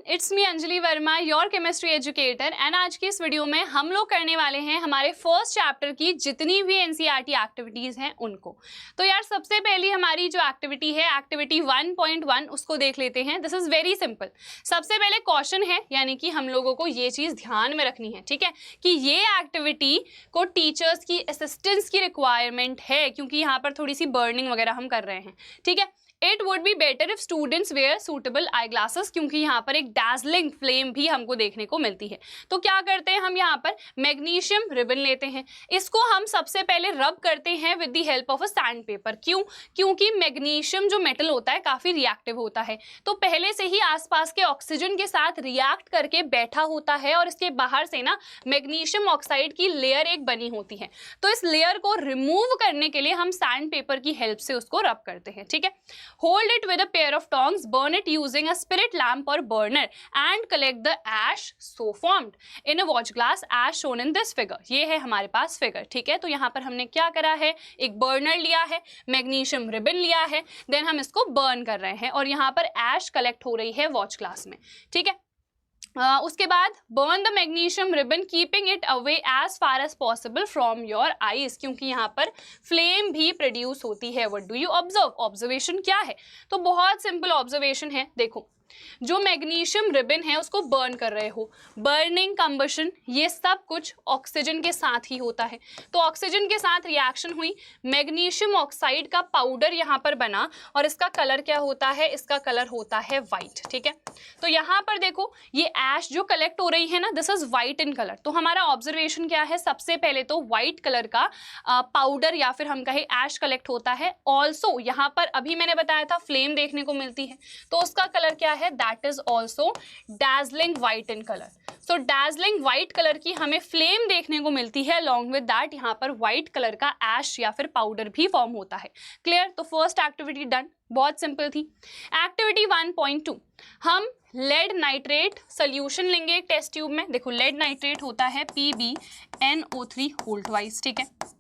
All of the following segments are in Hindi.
It's me Anjali Verma, your chemistry educator. And आज की इस वीडियो में हम लोग करने वाले हैं हमारे फर्स्ट चैप्टर की जितनी भी एनसीईआरटी एक्टिविटीज़ हैं उनको। तो यार सबसे पहली हमारी जो एक्टिविटी है एक्टिविटी 1.1 उसको देख लेते हैं। This is very simple. सबसे पहले क्वेश्चन है, यानी कि हम लोगों को ये चीज़ ध्यान में रखनी है, ठीक है, कि ये एक्टिविटी को टीचर्स की असिस्टेंस की रिक्वायरमेंट है, क्योंकि यहाँ पर थोड़ी सी बर्निंग वगैरह हम कर रहे हैं, ठीक है। It would be better if students wear suitable eye glasses, क्योंकि यहाँ पर एक डैजलिंग फ्लेम भी हमको देखने को मिलती है। तो क्या करते हैं हम यहाँ पर मैग्नीशियम रिबन लेते हैं, इसको हम सबसे पहले रब करते हैं with the help of a sand paper. क्यों? क्योंकि मैग्नीशियम जो मेटल होता है काफ़ी रिएक्टिव होता है, तो पहले से ही आसपास के ऑक्सीजन के साथ रिएक्ट करके बैठा होता है और इसके बाहर से ना मैग्नीशियम ऑक्साइड की लेयर एक बनी होती है। तो इस लेयर को रिमूव करने के लिए हम सैंड पेपर की हेल्प से उसको रब करते हैं, ठीक है। Hold it with a pair of tongs, burn it using a spirit lamp or burner and collect the ash so formed in a watch glass as shown in this figure। ये है हमारे पास फिगर, ठीक है। तो यहाँ पर हमने क्या करा है, एक बर्नर लिया है, मैग्नीशियम रिबन लिया है, देन हम इसको बर्न कर रहे हैं और यहाँ पर ऐश कलेक्ट हो रही है वॉच ग्लास में, ठीक है। उसके बाद burn the magnesium ribbon keeping it away as far as possible from your eyes, क्योंकि यहाँ पर फ्लेम भी प्रोड्यूस होती है। What do you observe? Observation क्या है? तो बहुत सिंपल ऑब्जर्वेशन है। देखो, जो मैग्नीशियम रिबन है उसको बर्न कर रहे हो, बर्निंग, कंबशन, ये सब कुछ ऑक्सीजन के साथ ही होता है। तो ऑक्सीजन के साथ रिएक्शन हुई, मैग्नीशियम ऑक्साइड का पाउडर यहाँ पर बना और इसका कलर क्या होता है? इसका कलर होता है वाइट, ठीक है। तो यहाँ पर देखो, ये ऐश जो कलेक्ट हो रही है ना, this is white in colour. तो हमारा ऑब्जर्वेशन क्या है? सबसे पहले तो वाइट कलर का पाउडर या फिर हम कहें ऐश कलेक्ट होता है। ऑल्सो यहाँ पर अभी मैंने बताया था फ्लेम देखने को मिलती है, तो उसका कलर क्या है? That is also dazzling white in color। So dazzling white colour की हमें फ्लेम देखने को मिलती है, along with that यहाँ पर white कलर का ऐश या फिर पाउडर भी फॉर्म होता है। क्लियर? तो फर्स्ट एक्टिविटी डन, बहुत सिंपल थी। एक्टिविटी 1.2, हम लेड नाइट्रेट सोल्यूशन लेंगे एक टेस्ट ट्यूब में। देखो, लेड नाइट्रेट होता है PbNO3 होल्ड वाइज, ठीक है।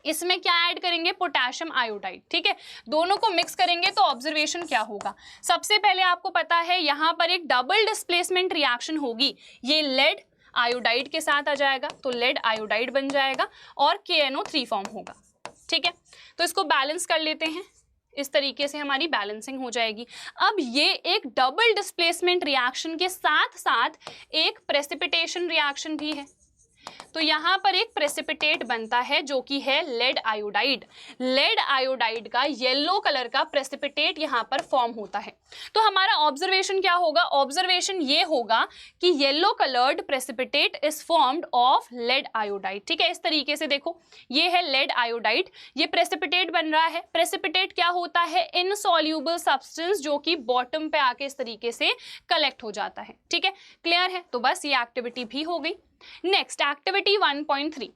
इसमें क्या ऐड करेंगे? पोटेशियम आयोडाइड, ठीक है। दोनों को मिक्स करेंगे तो ऑब्जर्वेशन क्या होगा? सबसे पहले आपको पता है यहाँ पर एक डबल डिस्प्लेसमेंट रिएक्शन होगी, ये लेड आयोडाइड के साथ आ जाएगा, तो लेड आयोडाइड बन जाएगा और KNO3 फॉर्म होगा, ठीक है। तो इसको बैलेंस कर लेते हैं, इस तरीके से हमारी बैलेंसिंग हो जाएगी। अब ये एक डबल डिस्प्लेसमेंट रिएक्शन के साथ साथ एक प्रेसिपिटेशन रिएक्शन भी है, तो यहाँ पर एक प्रेसिपिटेट बनता है जो कि है लेड आयोडाइड। लेड आयोडाइड का येलो कलर का प्रेसिपिटेट यहाँ पर फॉर्म होता है। तो हमारा ऑब्जर्वेशन क्या होगा? ऑब्जर्वेशन ये होगा कि yellow coloured precipitate is formed of lead iodide, ठीक है। इस तरीके से देखो, ये है लेड आयोडाइड, ये प्रेसिपिटेट बन रहा है। प्रेसिपिटेट क्या होता है? इनसॉल्यूबल सब्सटेंस, जो कि बॉटम पे आके इस तरीके से कलेक्ट हो जाता है, ठीक है। क्लियर है? तो बस ये एक्टिविटी भी हो गई। नेक्स्ट एक्टिविटी 1.3,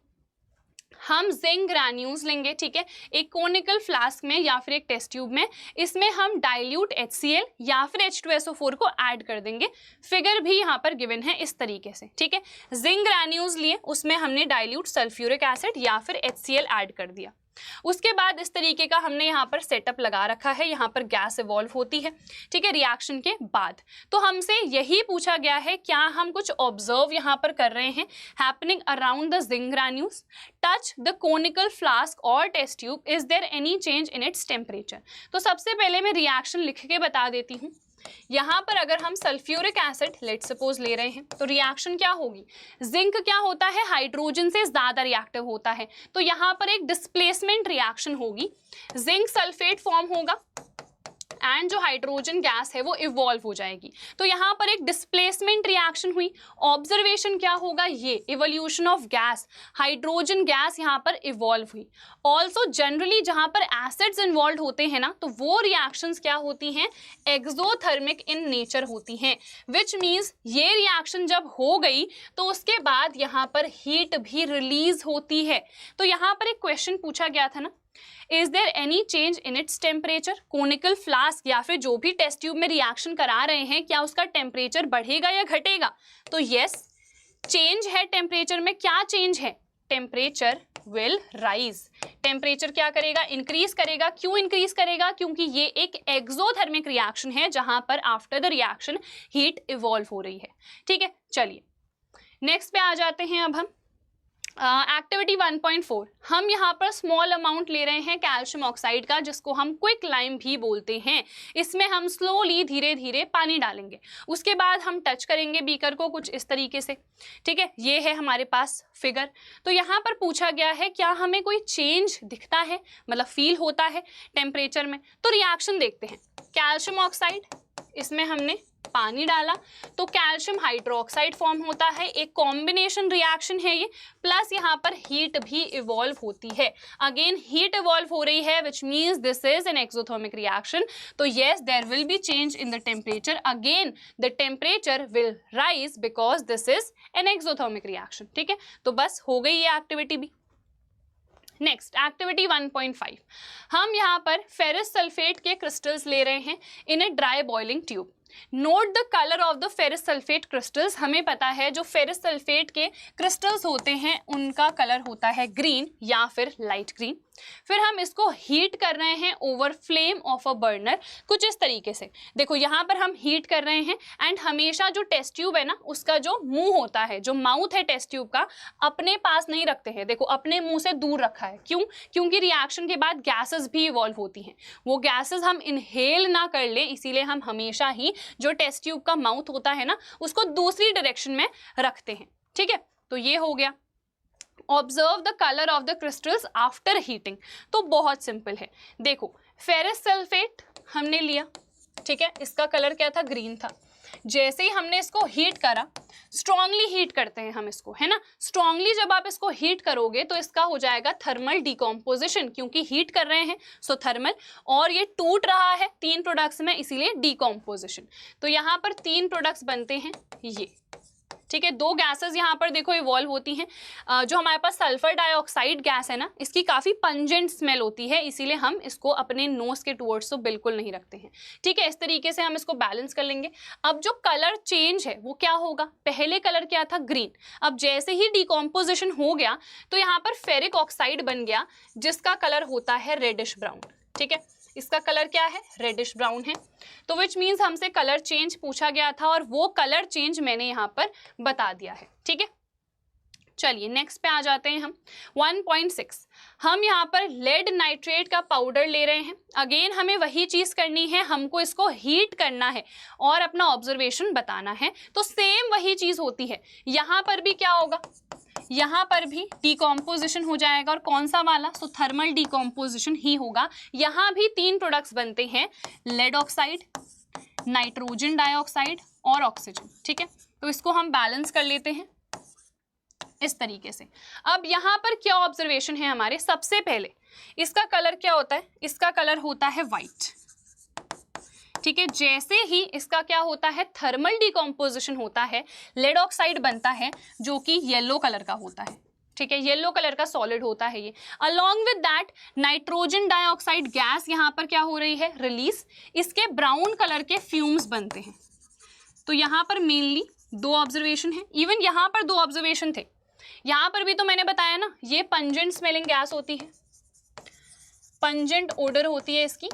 हम जिंक ग्रैन्यूल्स लेंगे, ठीक है, एक कोनिकल फ्लास्क में या फिर एक टेस्ट ट्यूब में। इसमें हम डाइल्यूट HCl या फिर H2SO4 को ऐड कर देंगे। फिगर भी यहाँ पर गिवन है इस तरीके से, ठीक है। जिंक ग्रैन्यूल्स लिए, उसमें हमने डाइल्यूट सल्फ्यूरिक एसिड या फिर HCl ऐड कर दिया। उसके बाद इस तरीके का हमने यहाँ पर सेटअप लगा रखा है, यहाँ पर गैस इवॉल्व होती है, ठीक है, रिएक्शन के बाद। तो हमसे यही पूछा गया है, क्या हम कुछ ऑब्जर्व यहाँ पर कर रहे हैं happening around the zinc granules, touch the conical flask और test tube, is there any change in its temperature. तो सबसे पहले मैं रिएक्शन लिख के बता देती हूँ। यहाँ पर अगर हम सल्फ्यूरिक एसिड लेट सपोज ले रहे हैं, तो रिएक्शन क्या होगी? जिंक क्या होता है? हाइड्रोजन से ज्यादा रिएक्टिव होता है, तो यहाँ पर एक डिस्प्लेसमेंट रिएक्शन होगी, जिंक सल्फेट फॉर्म होगा एंड जो हाइड्रोजन गैस है वो इवॉल्व हो जाएगी। तो यहाँ पर एक डिस्प्लेसमेंट रिएक्शन हुई। ऑब्जर्वेशन क्या होगा? ये evolution of gas, hydrogen gas यहाँ पर इवॉल्व हुई। ऑल्सो जनरली जहाँ पर एसिड्स इन्वॉल्व होते हैं ना, तो वो रिएक्शंस क्या होती हैं? एक्सोथर्मिक इन नेचर होती हैं, विच मीन्स ये रिएक्शन जब हो गई तो उसके बाद यहाँ पर हीट भी रिलीज होती है। तो यहाँ पर एक क्वेश्चन पूछा गया था ना, is there any change in its temperature? Conical flask या फिर जो भी टेस्ट ट्यूब में रिएक्शन करा रहे हैं, क्या उसका टेम्परेचर बढ़ेगा या घटेगा? तो यस, चेंज है टेम्परेचर में। क्या चेंज है? Temperature will rise. टेम्परेचर क्या करेगा, इंक्रीज करेगा। क्यों इंक्रीज करेगा, क्योंकि ये एक एक्सोथर्मिक रिएक्शन है जहां पर after the reaction heat evolve हो रही है। ठीक है, चलिए नेक्स्ट पे आ जाते हैं। अब हम एक्टिविटी 1.4 हम यहाँ पर स्मॉल अमाउंट ले रहे हैं कैल्शियम ऑक्साइड का, जिसको हम क्विक लाइम भी बोलते हैं। इसमें हम स्लोली धीरे धीरे पानी डालेंगे, उसके बाद हम टच करेंगे बीकर को कुछ इस तरीके से। ठीक है, ये है हमारे पास फिगर। तो यहाँ पर पूछा गया है क्या हमें कोई चेंज दिखता है, मतलब फील होता है टेम्परेचर में। तो रिएक्शन देखते हैं। कैल्शियम ऑक्साइड, इसमें हमने पानी डाला तो कैल्शियम हाइड्रोक्साइड फॉर्म होता है। एक कॉम्बिनेशन रिएक्शन है ये, प्लस यहाँ पर हीट भी इवॉल्व होती है। अगेन हीट इवॉल्व हो रही है, which means this is an exothermic reaction. तो yes, there will be change in the temperature. Again the temperature will rise because this is an exothermic reaction. ठीक है, तो बस हो गई ये एक्टिविटी भी। नेक्स्ट एक्टिविटी 1.5 हम यहाँ पर फेरस सल्फेट के क्रिस्टल्स ले रहे हैं in a dry boiling tube. Note the colour of the ferrous sulphate crystals. हमें पता है जो फेरस सल्फेट के क्रिस्टल्स होते हैं उनका कलर होता है ग्रीन या फिर लाइट ग्रीन। फिर हम इसको हीट कर रहे हैं over flame of a burner, कुछ इस तरीके से। देखो यहाँ पर हम हीट कर रहे हैं एंड हमेशा जो टेस्ट ट्यूब है ना, उसका जो मुंह होता है, जो माउथ है टेस्ट ट्यूब का, अपने पास नहीं रखते हैं। देखो अपने मुंह से दूर रखा है। क्यों, क्योंकि रिएक्शन के बाद गैसेस भी इवॉल्व होती हैं। वो गैसेस हम इनहेल ना कर लें, इसीलिए हम हमेशा ही जो टेस्ट ट्यूब का माउथ होता है ना, उसको दूसरी डायरेक्शन में रखते हैं। ठीक है, तो ये हो गया। Observe the colour of the crystals after heating. तो बहुत सिंपल है। देखो फेरस सल्फेट हमने लिया, ठीक है, इसका कलर क्या था, ग्रीन था। जैसे ही हमने इसको हीट करा, स्ट्रांगली हीट करते हैं हम इसको, है ना। स्ट्रांगली जब आप इसको हीट करोगे तो इसका हो जाएगा थर्मल डिकम्पोजिशन, क्योंकि हीट कर रहे हैं सो थर्मल, और ये टूट रहा है 3 प्रोडक्ट्स में, इसीलिए डिकम्पोजिशन। तो यहाँ पर 3 प्रोडक्ट्स बनते हैं ये। ठीक है, 2 गैसेस यहाँ पर देखो इवॉल्व होती हैं। जो हमारे पास सल्फर डाइऑक्साइड गैस है ना, इसकी काफ़ी पंजेंट स्मेल होती है, इसीलिए हम इसको अपने नोज के टुवर्ड्स तो बिल्कुल नहीं रखते हैं। ठीक है, इस तरीके से हम इसको बैलेंस कर लेंगे। अब जो कलर चेंज है वो क्या होगा, पहले कलर क्या था, ग्रीन। अब जैसे ही डिकम्पोजिशन हो गया तो यहाँ पर फेरिक ऑक्साइड बन गया, जिसका कलर होता है रेडिश ब्राउन। ठीक है, इसका कलर क्या है, रेडिश ब्राउन है। तो विच मीन्स हमसे कलर चेंज पूछा गया था और वो कलर चेंज मैंने यहाँ पर बता दिया है। ठीक है, चलिए नेक्स्ट पे आ जाते हैं हम। 1.6 हम यहाँ पर लेड नाइट्रेट का पाउडर ले रहे हैं। अगेन हमें वही चीज़ करनी है, हमको इसको हीट करना है और अपना ऑब्जर्वेशन बताना है। तो सेम वही चीज़ होती है, यहाँ पर भी क्या होगा, यहाँ पर भी डिकम्पोजिशन हो जाएगा, और कौन सा वाला, सो थर्मल डिकम्पोजिशन ही होगा। यहाँ भी 3 प्रोडक्ट्स बनते हैं, लेड ऑक्साइड, नाइट्रोजन डाइऑक्साइड और ऑक्सीजन। ठीक है, तो इसको हम बैलेंस कर लेते हैं इस तरीके से। अब यहाँ पर क्या ऑब्जर्वेशन है हमारे, सबसे पहले इसका कलर क्या होता है, इसका कलर होता है वाइट। ठीक है, जैसे ही इसका क्या होता है, थर्मल डिकम्पोजिशन होता है, लेड ऑक्साइड बनता है जो कि येलो कलर का होता है। ठीक है, येलो कलर का सॉलिड होता है ये। Along with that nitrogen dioxide gas यहाँ पर क्या हो रही है, रिलीज। इसके ब्राउन कलर के फ्यूम्स बनते हैं। तो यहाँ पर मेनली 2 ऑब्जर्वेशन है, इवन यहाँ पर 2 ऑब्जर्वेशन थे। यहाँ पर भी तो मैंने बताया ना, ये पंजेंट स्मेलिंग गैस होती है, पंजेंट ओडर होती है इसकी।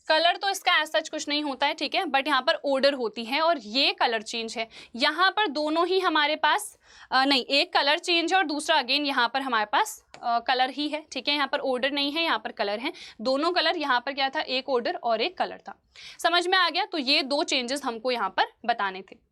कलर तो इसका एज सच कुछ नहीं होता है, ठीक है, बट यहाँ पर ओडर होती है और ये कलर चेंज है। यहाँ पर दोनों ही हमारे पास नहीं, एक कलर चेंज है और दूसरा अगेन यहाँ पर हमारे पास कलर ही है। ठीक है, यहाँ पर ओडर नहीं है, यहाँ पर कलर है। दोनों कलर, यहाँ पर क्या था, एक ओडर और एक कलर था। समझ में आ गया। तो ये 2 चेंजेस हमको यहाँ पर बताने थे।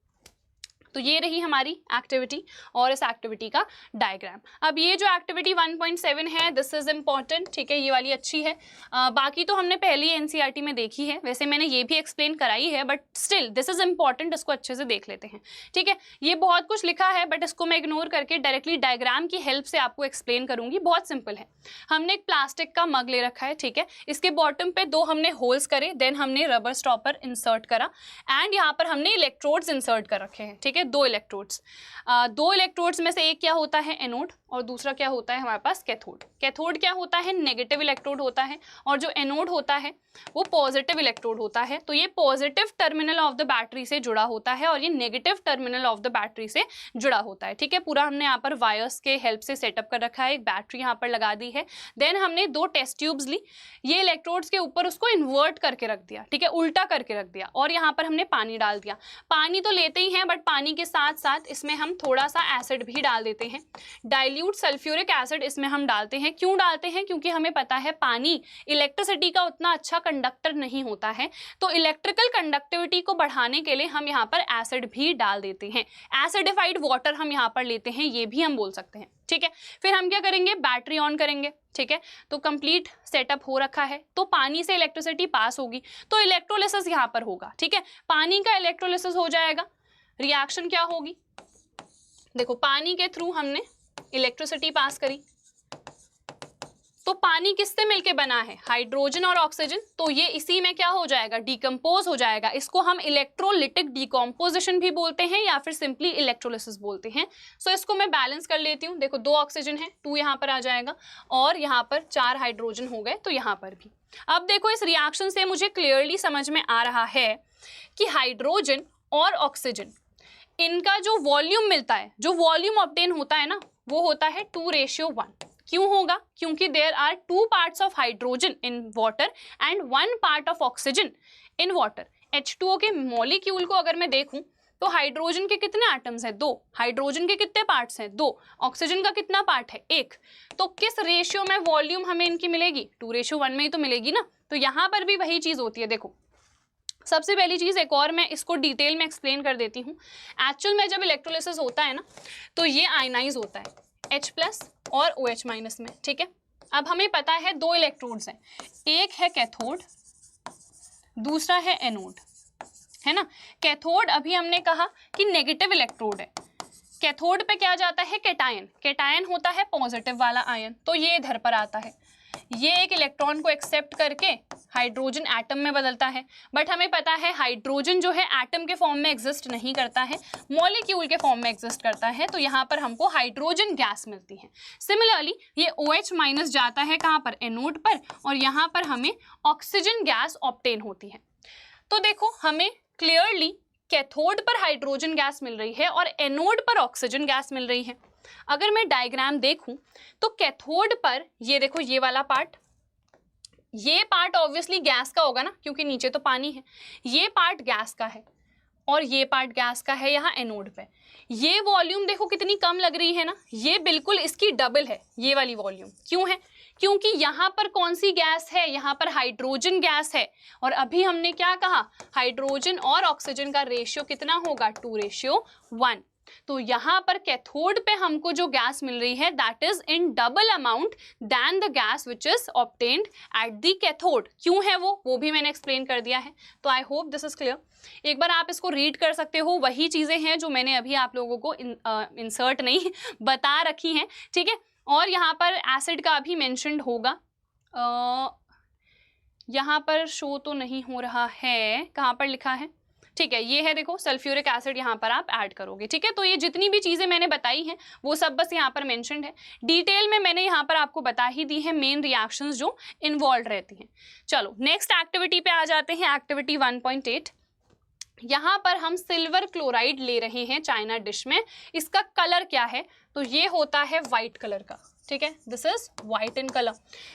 तो ये रही हमारी एक्टिविटी और इस एक्टिविटी का डायग्राम। अब ये जो एक्टिविटी 1.7 है, दिस इज इम्पॉर्टेंट। ठीक है, ये वाली अच्छी है। बाकी तो हमने पहले ही एनसीईआरटी में देखी है, वैसे मैंने ये भी एक्सप्लेन कराई है, but still this is important, इसको अच्छे से देख लेते हैं। ठीक है, ये बहुत कुछ लिखा है बट इसको मैं इग्नोर करके डायरेक्टली डायग्राम की हेल्प से आपको एक्सप्लेन करूंगी। बहुत सिंपल है। हमने एक प्लास्टिक का मग ले रखा है, ठीक है, इसके बॉटम पे 2 हमने होल्स करे, देन हमने रबर स्टॉपर इंसर्ट करा एंड यहाँ पर हमने इलेक्ट्रोड्स इंसर्ट कर रखे हैं। ठीक है, है, दो इलेक्ट्रोड्स में से एक क्या होता है, एनोड, और दूसरा क्या होता है हमारे पास, कैथोड। कैथोड क्या होता है, नेगेटिव इलेक्ट्रोड होता है, और जो एनोड होता है वो पॉजिटिव इलेक्ट्रोड होता है। तो ये positive terminal of the battery से जुड़ा होता है और ये negative terminal of the battery से जुड़ा होता है। ठीक है, पूरा हमने यहाँ पर वायर्स के हेल्प से सेटअप कर रखा है, एक बैटरी यहाँ पर लगा दी है। देन हमने दो टेस्ट ट्यूब्स ली, ये इलेक्ट्रोड्स के ऊपर उसको इन्वर्ट करके रख दिया, ठीक है, उल्टा करके रख दिया, और यहाँ पर हमने पानी डाल दिया। पानी तो लेते ही हैं, बट पानी के साथ साथ इसमें हम थोड़ा सा एसिड भी डाल देते हैं, डाइल्यूट सल्फ्यूरिक एसिड इसमें हम डालते हैं। क्यों डालते हैं, क्योंकि हमें पता है पानी इलेक्ट्रिसिटी का उतना अच्छा कंडक्टर नहीं होता है, तो इलेक्ट्रिकल कंडक्टिविटी को बढ़ाने के लिए हम यहाँ पर एसिड भी डाल देते हैं। एसिडिफाइड वाटर हम यहाँ पर लेते हैं, ये भी हम बोल सकते हैं। ठीक है, फिर हम क्या करेंगे, बैटरी ऑन करेंगे। ठीक है, तो कंप्लीट सेटअप हो रखा है, तो पानी से इलेक्ट्रिसिटी पास होगी, तो इलेक्ट्रोलिसिस यहाँ पर होगा। ठीक है, पानी का इलेक्ट्रोलिसिस हो जाएगा, रिएक्शन क्या होगी, देखो पानी के थ्रू हमने इलेक्ट्रिसिटी पास करी, तो पानी किससे मिलके बना है, हाइड्रोजन और ऑक्सीजन, तो ये इसी में क्या हो जाएगा, डिकम्पोज हो जाएगा। इसको हम इलेक्ट्रोलिटिक डिकम्पोजिशन भी बोलते हैं या फिर सिंपली इलेक्ट्रोलिसिस बोलते हैं। सो इसको मैं बैलेंस कर लेती हूँ, देखो 2 ऑक्सीजन है, 2 यहाँ पर आ जाएगा, और यहाँ पर 4 हाइड्रोजन हो गए, तो यहाँ पर भी। अब देखो इस रिएक्शन से मुझे क्लियरली समझ में आ रहा है कि हाइड्रोजन और ऑक्सीजन इनका जो वॉल्यूम मिलता है, जो वॉल्यूम ऑब्टेन होता है ना, वो होता है 2:1। क्यों होगा, क्योंकि there are 2 parts of hydrogen in water and 1 part of oxygen in water. H2O के मॉलिक्यूल को अगर मैं देखूं तो हाइड्रोजन के कितने एटम्स हैं, 2, हाइड्रोजन के कितने पार्ट्स हैं, 2, ऑक्सीजन का कितना पार्ट है, 1। तो किस रेशियो में वॉल्यूम हमें इनकी मिलेगी, 2:1 में ही तो मिलेगी ना। तो यहाँ पर भी वही चीज होती है। देखो सबसे पहली चीज एक और मैं इसको डिटेल में एक्सप्लेन कर देती हूँ। एक्चुअल में जब इलेक्ट्रोलिसिस होता है ना, तो ये आयनाइज होता है H+ और OH- में। ठीक है, अब हमें पता है 2 इलेक्ट्रोड्स हैं, एक है कैथोड, दूसरा है एनोड, है ना। कैथोड अभी हमने कहा कि नेगेटिव इलेक्ट्रोड है, कैथोड पे क्या जाता है, कैटायन, कैटायन होता है पॉजिटिव वाला आयन, तो ये इधर पर आता है, ये एक इलेक्ट्रॉन को एक्सेप्ट करके हाइड्रोजन एटम में बदलता है। बट हमें पता है हाइड्रोजन जो है एटम के फॉर्म में एग्जिस्ट नहीं करता है, मॉलिक्यूल के फॉर्म में एग्जिस्ट करता है, तो यहाँ पर हमको हाइड्रोजन गैस मिलती है। सिमिलरली ये OH- जाता है कहाँ पर, एनोड पर, और यहाँ पर हमें ऑक्सीजन गैस ऑब्टेन होती है। तो देखो हमें क्लियरली कैथोड पर हाइड्रोजन गैस मिल रही है और एनोड पर ऑक्सीजन गैस मिल रही है। अगर मैं डायग्राम देखूं तो कैथोड पर ये देखो, ये वाला पार्ट, ये पार्ट ऑब्वियसली गैस का होगा ना, क्योंकि नीचे तो पानी है, ये पार्ट गैस का है और ये पार्ट गैस का है यहाँ एनोड पे। ये वॉल्यूम देखो कितनी कम लग रही है ना, ये बिल्कुल इसकी डबल है ये वाली वॉल्यूम। क्यों है, क्योंकि यहाँ पर कौन सी गैस है, यहाँ पर हाइड्रोजन गैस है, और अभी हमने क्या कहा, हाइड्रोजन और ऑक्सीजन का रेशियो कितना होगा, 2:1। तो यहाँ पर कैथोड पे हमको जो गैस मिल रही है that is in double amount than the gas which is obtained at the cathode. क्यों है वो भी मैंने एक्सप्लेन कर दिया है, तो I hope this is clear. एक बार आप इसको रीड कर सकते हो, वही चीजें हैं जो मैंने अभी आप लोगों को इंसर्ट नहीं बता रखी हैं। ठीक है, और यहाँ पर एसिड का भी मेंशन्ड होगा, यहाँ पर शो तो नहीं हो रहा है, कहाँ पर लिखा है, ठीक है ये है, देखो सल्फ्यूरिक एसिड यहाँ पर आप ऐड करोगे। ठीक है, तो ये जितनी भी चीज़ें मैंने बताई हैं वो सब बस यहाँ पर मेंशन्ड है, डिटेल में मैंने यहाँ पर आपको बता ही दी है मेन रिएक्शंस जो इन्वॉल्व रहती हैं। चलो नेक्स्ट एक्टिविटी पे आ जाते हैं, एक्टिविटी 1.8। यहाँ पर हम सिल्वर क्लोराइड ले रहे हैं चाइना डिश में। इसका कलर क्या है, तो ये होता है वाइट कलर का। ठीक है, this is white in colour.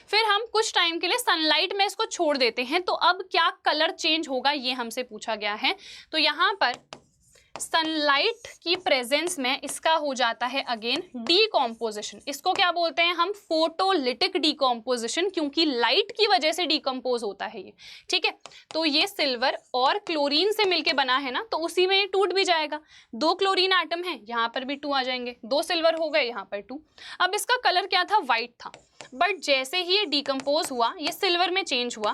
फिर हम कुछ टाइम के लिए सनलाइट में इसको छोड़ देते हैं, तो अब क्या कलर चेंज होगा ये हमसे पूछा गया है। तो यहाँ पर सनलाइट की प्रेजेंस में इसका हो जाता है अगेन डीकॉम्पोजिशन। इसको क्या बोलते हैं हम, फोटोलिटिक डीकॉम्पोजिशन, क्योंकि लाइट की वजह से डीकम्पोज होता है ये। ठीक है, तो ये सिल्वर और क्लोरीन से मिलके बना है ना, तो उसी में ये टूट भी जाएगा। 2 क्लोरीन एटम है, यहाँ पर भी 2 आ जाएंगे, 2 सिल्वर हो गए, यहाँ पर 2। अब इसका कलर क्या था, वाइट था, बट जैसे ही ये डीकम्पोज हुआ, ये सिल्वर में चेंज हुआ,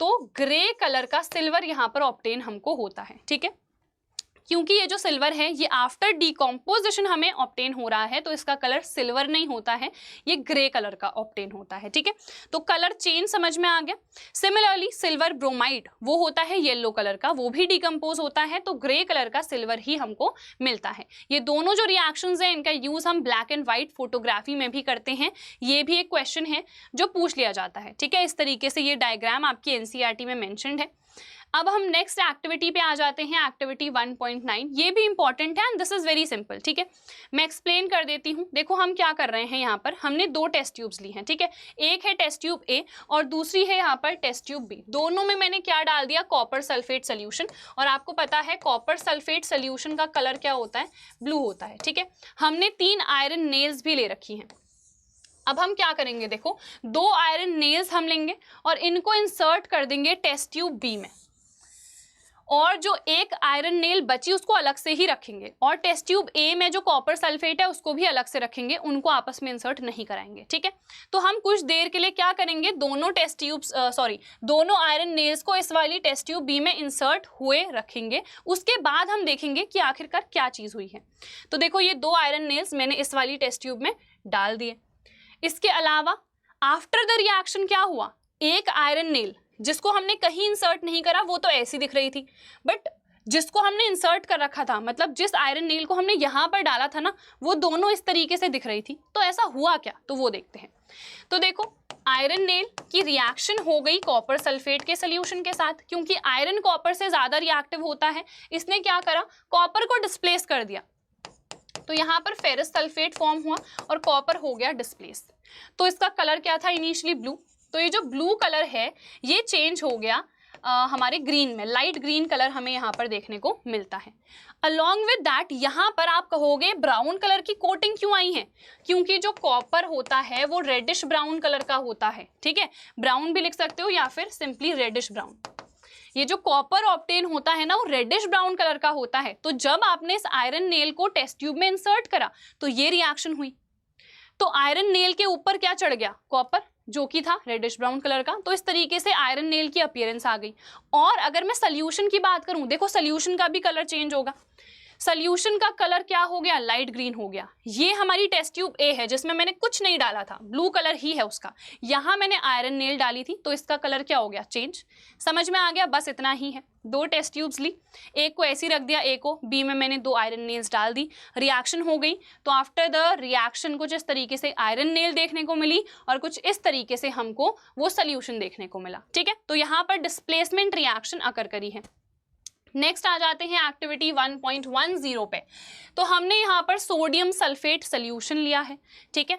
तो ग्रे कलर का सिल्वर यहाँ पर ऑब्टेन हमको होता है। ठीक है, क्योंकि ये जो सिल्वर है ये आफ्टर डिकम्पोजिशन हमें ऑब्टेन हो रहा है, तो इसका कलर सिल्वर नहीं होता है, ये ग्रे कलर का ऑब्टेन होता है। ठीक है, तो कलर चेंज समझ में आ गया। सिमिलरली सिल्वर ब्रोमाइड वो होता है येलो कलर का, वो भी डिकम्पोज होता है, तो ग्रे कलर का सिल्वर ही हमको मिलता है। ये दोनों जो रिएक्शंस हैं इनका यूज हम ब्लैक एंड व्हाइट फोटोग्राफी में भी करते हैं, ये भी एक क्वेश्चन है जो पूछ लिया जाता है। ठीक है, इस तरीके से ये डायग्राम आपकी एनसीईआरटी में मेंशन्ड है। अब हम नेक्स्ट एक्टिविटी पे आ जाते हैं, एक्टिविटी 1.9। ये भी इंपॉर्टेंट है and this is very simple. ठीक है, मैं एक्सप्लेन कर देती हूँ। देखो हम क्या कर रहे हैं, यहाँ पर हमने दो टेस्ट ट्यूब्स ली हैं। ठीक है, एक है टेस्ट ट्यूब ए और दूसरी है यहाँ पर टेस्ट ट्यूब बी। दोनों में मैंने क्या डाल दिया, कॉपर सल्फेट सोल्यूशन। और आपको पता है कॉपर सल्फेट सोल्यूशन का कलर क्या होता है, ब्लू होता है। ठीक है, हमने 3 आयरन नेल्स भी ले रखी हैं। अब हम क्या करेंगे, देखो 2 आयरन नेल्स हम लेंगे और इनको इंसर्ट कर देंगे टेस्ट ट्यूब बी में, और जो एक आयरन नेल बची उसको अलग से ही रखेंगे, और टेस्ट ट्यूब ए में जो कॉपर सल्फेट है उसको भी अलग से रखेंगे, उनको आपस में इंसर्ट नहीं कराएंगे। ठीक है, तो हम कुछ देर के लिए क्या करेंगे, दोनों टेस्ट ट्यूब्स दोनों आयरन नेल्स को इस वाली टेस्ट ट्यूब बी में इंसर्ट हुए रखेंगे। उसके बाद हम देखेंगे कि आखिरकार क्या चीज़ हुई है। तो देखो ये 2 आयरन नेल्स मैंने इस वाली टेस्ट ट्यूब में डाल दिए। इसके अलावा आफ्टर द रिएक्शन क्या हुआ, एक आयरन नेल जिसको हमने कहीं इंसर्ट नहीं करा वो तो ऐसी दिख रही थी, बट जिसको हमने इंसर्ट कर रखा था, मतलब जिस आयरन नेल को हमने यहाँ पर डाला था ना, वो दोनों इस तरीके से दिख रही थी। तो ऐसा हुआ क्या, तो वो देखते हैं। तो देखो आयरन नेल की रिएक्शन हो गई कॉपर सल्फेट के सोल्यूशन के साथ, क्योंकि आयरन कॉपर से ज़्यादा रिएक्टिव होता है। इसने क्या करा, कॉपर को डिस्प्लेस कर दिया, तो यहाँ पर फेरस सल्फेट फॉर्म हुआ और कॉपर हो गया डिस्प्लेस। तो इसका कलर क्या था, इनिशियली ब्लू। तो ये जो ब्लू कलर है ये चेंज हो गया हमारे ग्रीन में, लाइट ग्रीन कलर हमें यहाँ पर देखने को मिलता है। अलॉन्ग विद दैट यहाँ पर आप कहोगे ब्राउन कलर की कोटिंग क्यों आई है, क्योंकि जो कॉपर होता है वो रेडिश ब्राउन कलर का होता है। ठीक है, ब्राउन भी लिख सकते हो या फिर सिंपली रेडिश ब्राउन। ये जो कॉपर ऑब्टेन होता है ना वो रेडिश ब्राउन कलर का होता है। तो जब आपने इस आयरन नेल को टेस्ट ट्यूब में इंसर्ट करा तो ये रिएक्शन हुई, तो आयरन नेल के ऊपर क्या चढ़ गया, कॉपर, जो कि था रेडिश ब्राउन कलर का। तो इस तरीके से आयरन नेल की अपीयरेंस आ गई। और अगर मैं सोल्यूशन की बात करूं, देखो सोल्यूशन का भी कलर चेंज होगा। सोल्यूशन का कलर क्या हो गया, लाइट ग्रीन हो गया। ये हमारी टेस्ट ट्यूब ए है जिसमें मैंने कुछ नहीं डाला था, ब्लू कलर ही है उसका। यहाँ मैंने आयरन नेल डाली थी तो इसका कलर क्या हो गया, चेंज। समझ में आ गया, बस इतना ही है। 2 टेस्ट ट्यूब्स ली, एक को ऐसी रख दिया, एक को बी में मैंने 2 आयरन नेल्स डाल दी, रिएक्शन हो गई। तो आफ्टर द रिएक्शन कुछ इस तरीके से आयरन नेल देखने को मिली और कुछ इस तरीके से हमको वो सोल्यूशन देखने को मिला। ठीक है, तो यहाँ पर डिस्प्लेसमेंट रिएक्शन अकर करी है। नेक्स्ट आ जाते हैं एक्टिविटी 1.10 पे। तो हमने यहाँ पर सोडियम सल्फेट सोल्यूशन लिया है। ठीक है,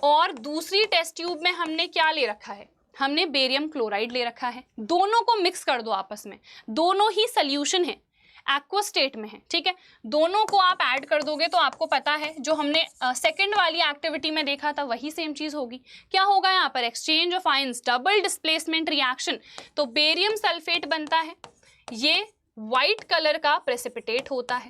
और दूसरी टेस्ट ट्यूब में हमने क्या ले रखा है, हमने बेरियम क्लोराइड ले रखा है। दोनों को मिक्स कर दो आपस में, दोनों ही सोल्यूशन है, एक्वा स्टेट में है। ठीक है, दोनों को आप ऐड कर दोगे तो आपको पता है जो हमने सेकंड वाली एक्टिविटी में देखा था वही सेम चीज होगी। क्या होगा यहाँ पर, exchange of ions, double displacement reaction. तो बेरियम सल्फेट बनता है, ये व्हाइट कलर का प्रेसिपिटेट होता है।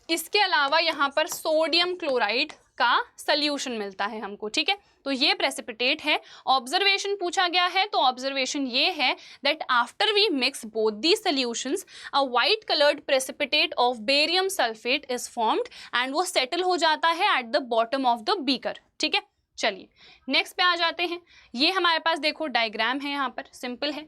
इसके अलावा यहाँ पर सोडियम क्लोराइड का सोल्यूशन मिलता है हमको। ठीक है, तो ये प्रेसिपिटेट है। ऑब्जर्वेशन पूछा गया है, तो ऑब्जर्वेशन ये है that after we mix both the solutions a white coloured precipitate of barium sulphate is formed and वो सेटल हो जाता है at the bottom of the beaker. ठीक है, चलिए नेक्स्ट पे आ जाते हैं। ये हमारे पास देखो डायग्राम है, यहाँ पर सिंपल है।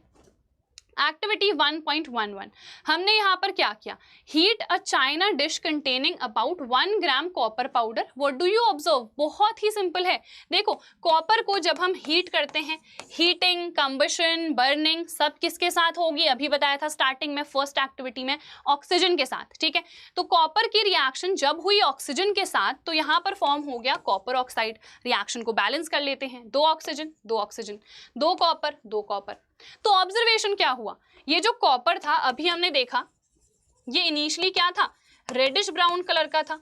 एक्टिविटी 1.11 हमने यहाँ पर क्या किया, heat a China dish containing about 1 gram copper powder. What do you observe, बहुत ही सिंपल है। देखो कॉपर को जब हम हीट करते हैं, हीटिंग, कंबशन, बर्निंग सब किसके साथ होगी, अभी बताया था स्टार्टिंग में फर्स्ट एक्टिविटी में, ऑक्सीजन के साथ। ठीक है, तो कॉपर की रिएक्शन जब हुई ऑक्सीजन के साथ तो यहाँ पर फॉर्म हो गया कॉपर ऑक्साइड। रिएक्शन को बैलेंस कर लेते हैं, 2 ऑक्सीजन 2 ऑक्सीजन, 2 कॉपर 2 कॉपर। तो ऑब्जर्वेशन क्या हुआ, ये जो कॉपर था अभी हमने देखा ये इनिशियली क्या था, रेडिश ब्राउन कलर का था।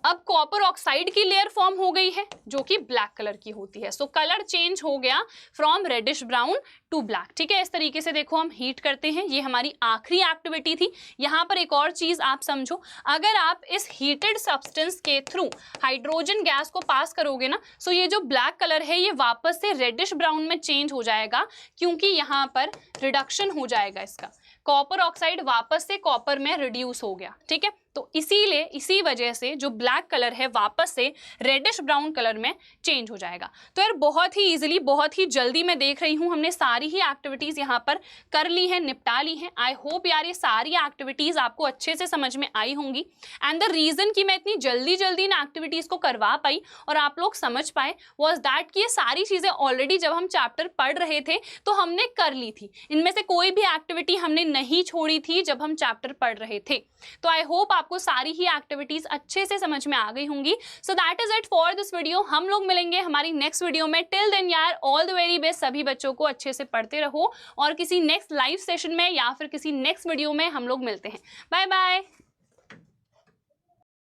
अब कॉपर ऑक्साइड की लेयर फॉर्म हो गई है जो कि ब्लैक कलर की होती है। सो कलर चेंज हो गया from reddish brown to black. ठीक है, इस तरीके से देखो हम हीट करते हैं। ये हमारी आखिरी एक्टिविटी थी। यहाँ पर एक और चीज आप समझो, अगर आप इस हीटेड सब्सटेंस के थ्रू हाइड्रोजन गैस को पास करोगे ना, सो ये जो ब्लैक कलर है ये वापस से रेडिश ब्राउन में चेंज हो जाएगा, क्योंकि यहाँ पर रिडक्शन हो जाएगा इसका। कॉपर ऑक्साइड वापस से कॉपर में रिड्यूस हो गया, ठीक है। तो इसीलिए इसी वजह से जो ब्लैक कलर है वापस से रेडिश ब्राउन कलर में चेंज हो जाएगा। तो यार बहुत ही इजीली, बहुत ही जल्दी मैं देख रही हूँ हमने सारी ही एक्टिविटीज यहाँ पर कर ली हैं, निपटा ली हैं। आई होप यार ये सारी एक्टिविटीज आपको अच्छे से समझ में आई होंगी। एंड द रीजन कि मैं इतनी जल्दी जल्दी इन एक्टिविटीज को करवा पाई और आप लोग समझ पाए वॉज दैट कि ये सारी चीजें ऑलरेडी जब हम चैप्टर पढ़ रहे थे तो हमने कर ली थी। इनमें से कोई भी एक्टिविटी हमने नहीं छोड़ी थी जब हम चैप्टर पढ़ रहे थे। तो आई होप आपको सारी ही एक्टिविटीज अच्छे से समझ में आ गई होंगी। So that is it for this video. हम लोग मिलेंगे हमारी नेक्स्ट वीडियो में। टिल देन यार ऑल द वेरी बेस्ट। सभी बच्चों को अच्छे से पढ़ते रहो और किसी नेक्स्ट लाइव सेशन में या फिर किसी नेक्स्ट वीडियो में हम लोग मिलते हैं। Bye bye.